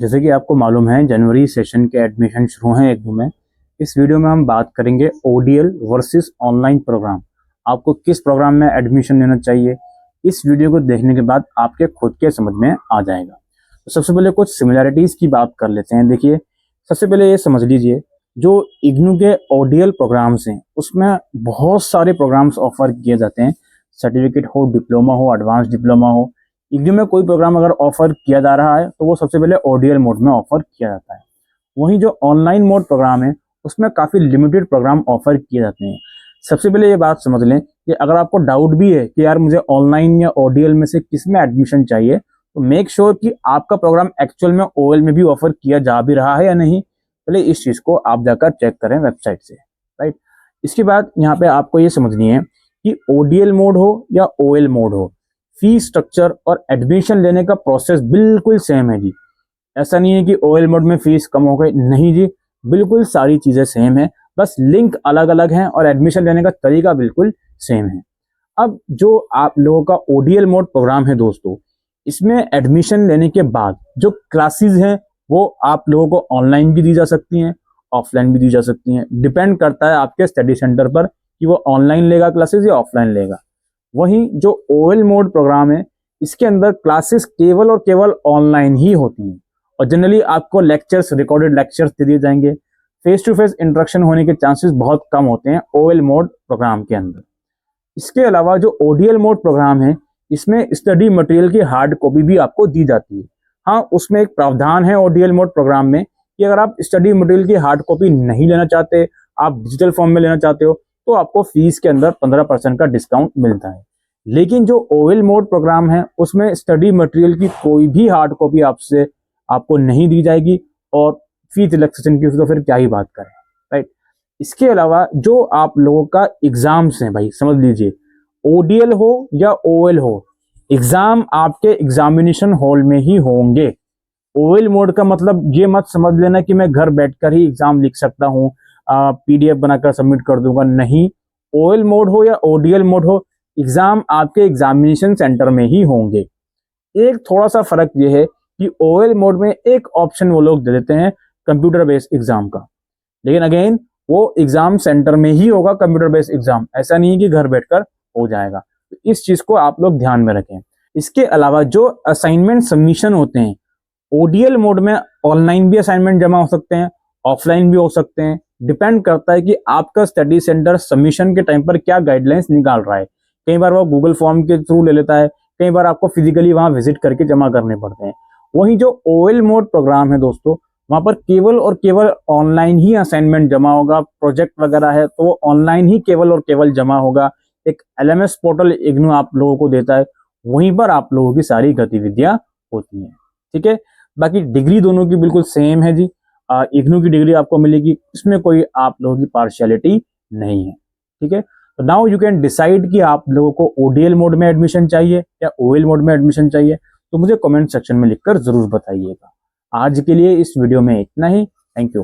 जैसे कि आपको मालूम है जनवरी सेशन के एडमिशन शुरू हैं 1-2 में। इस वीडियो में हम बात करेंगे ओडीएल वर्सेस ऑनलाइन प्रोग्राम। आपको किस प्रोग्राम में एडमिशन लेना चाहिए, इस वीडियो को देखने के बाद आपके खुद के समझ में आ जाएगा। तो सबसे पहले कुछ सिमिलैरिटीज की बात कर लेते हैं। देखिए, सबसे पहले ये समझ लीजिए, जो इग्नू के ओडीएल प्रोग्राम्स हैं उसमें बहुत सारे प्रोग्राम्स ऑफर किए जाते हैं। सर्टिफिकेट हो, डिप्लोमा हो, एडवांस डिप्लोमा हो। इग्नू में कोई प्रोग्राम अगर ऑफर किया जा रहा है तो वो सबसे पहले ओडीएल मोड में ऑफर किया जाता है। वहीं जो ऑनलाइन मोड प्रोग्राम है उसमें काफ़ी लिमिटेड प्रोग्राम ऑफर किए जाते हैं। सबसे पहले ये बात समझ लें कि अगर आपको डाउट भी है कि यार मुझे ऑनलाइन या ओडीएल में से किस में एडमिशन चाहिए, तो मेक श्योर कि आपका प्रोग्राम एक्चुअल में ओएल में भी ऑफर किया जा भी रहा है या नहीं। पहले इस चीज़ को आप जाकर चेक करें वेबसाइट से, राइट। इसके बाद यहाँ पे आपको ये समझनी है कि ओडीएल मोड हो या ओएल मोड हो, फी स्ट्रक्चर और एडमिशन लेने का प्रोसेस बिल्कुल सेम है जी। ऐसा नहीं है कि ओएल मोड में फीस कम हो गई, नहीं जी, बिल्कुल सारी चीज़ें सेम है, बस लिंक अलग अलग हैं और एडमिशन लेने का तरीका बिल्कुल सेम है। अब जो आप लोगों का ओडीएल मोड प्रोग्राम है दोस्तों, इसमें एडमिशन लेने के बाद जो क्लासेस हैं वो आप लोगों को ऑनलाइन भी दी जा सकती हैं, ऑफलाइन भी दी जा सकती हैं। डिपेंड करता है आपके स्टडी सेंटर पर कि वो ऑनलाइन लेगा क्लासेस या ऑफलाइन लेगा। वहीं जो ओएल मोड प्रोग्राम है, इसके अंदर क्लासेस केवल और केवल ऑनलाइन ही होती हैं और जनरली आपको लेक्चर्स, रिकॉर्डेड लेक्चर्स दे दिए जाएंगे। फेस टू फेस इंटरेक्शन होने के चांसेस बहुत कम होते हैं ओएल मोड प्रोग्राम के अंदर। इसके अलावा जो ओडीएल मोड प्रोग्राम है, इसमें स्टडी मटेरियल की हार्ड कॉपी भी आपको दी जाती है। हाँ, उसमें एक प्रावधान है ओडीएल मोड प्रोग्राम में कि अगर आप स्टडी मटेरियल की हार्ड कॉपी नहीं लेना चाहते, आप डिजिटल फॉर्म में लेना चाहते हो, तो आपको फीस के अंदर 15% का डिस्काउंट मिलता है। लेकिन जो ओएल मोड प्रोग्राम है उसमें स्टडी मटेरियल की कोई भी हार्ड कॉपी आपको नहीं दी जाएगी और फीस रिलैक्सेशन की तो फिर क्या ही बात करें, राइट। इसके अलावा जो आप लोगों का एग्जाम्स हैं, भाई समझ लीजिए, ओडीएल हो या ओएल हो, एग्जाम आपके एग्जामिनेशन हॉल में ही होंगे। ओएल मोड का मतलब ये मत समझ लेना कि मैं घर बैठकर ही एग्जाम लिख सकता हूँ, पीडीएफ बनाकर सबमिट कर दूंगा, नहीं। ओएल मोड हो या ओडीएल मोड हो, एग्जाम आपके एग्जामिनेशन सेंटर में ही होंगे। एक थोड़ा सा फर्क ये है कि ओएल मोड में एक ऑप्शन वो लोग दे देते हैं कंप्यूटर बेस्ड एग्जाम का, लेकिन अगेन वो एग्जाम सेंटर में ही होगा कंप्यूटर बेस्ड एग्जाम, ऐसा नहीं है कि घर बैठकर हो जाएगा। तो इस चीज को आप लोग ध्यान में रखें। इसके अलावा जो असाइनमेंट सबमिशन होते हैं, ओडीएल मोड में ऑनलाइन भी असाइनमेंट जमा हो सकते हैं, ऑफलाइन भी हो सकते हैं। डिपेंड करता है कि आपका स्टडी सेंटर सबमिशन के टाइम पर क्या गाइडलाइंस निकाल रहा है। कई बार वो गूगल फॉर्म के थ्रू ले लेता है, कई बार आपको फिजिकली वहां विजिट करके जमा करने पड़ते हैं। वहीं जो ओएल मोड प्रोग्राम है दोस्तों, वहां पर केवल और केवल ऑनलाइन ही असाइनमेंट जमा होगा। प्रोजेक्ट वगैरह है तो वो ऑनलाइन ही केवल और केवल जमा होगा। एक एलएमएस पोर्टल इग्नू आप लोगों को देता है, वहीं पर आप लोगों की सारी गतिविधियां होती हैं, ठीक है। बाकी डिग्री दोनों की बिल्कुल सेम है जी। इग्नू की डिग्री आपको मिलेगी, इसमें कोई आप लोगों की पार्शियलिटी नहीं है, ठीक है। तो नाउ यू कैन डिसाइड कि आप लोगों को ओडीएल मोड में एडमिशन चाहिए या ओएल मोड में एडमिशन चाहिए, तो मुझे कमेंट सेक्शन में लिखकर जरूर बताइएगा। आज के लिए इस वीडियो में इतना ही। Thank you.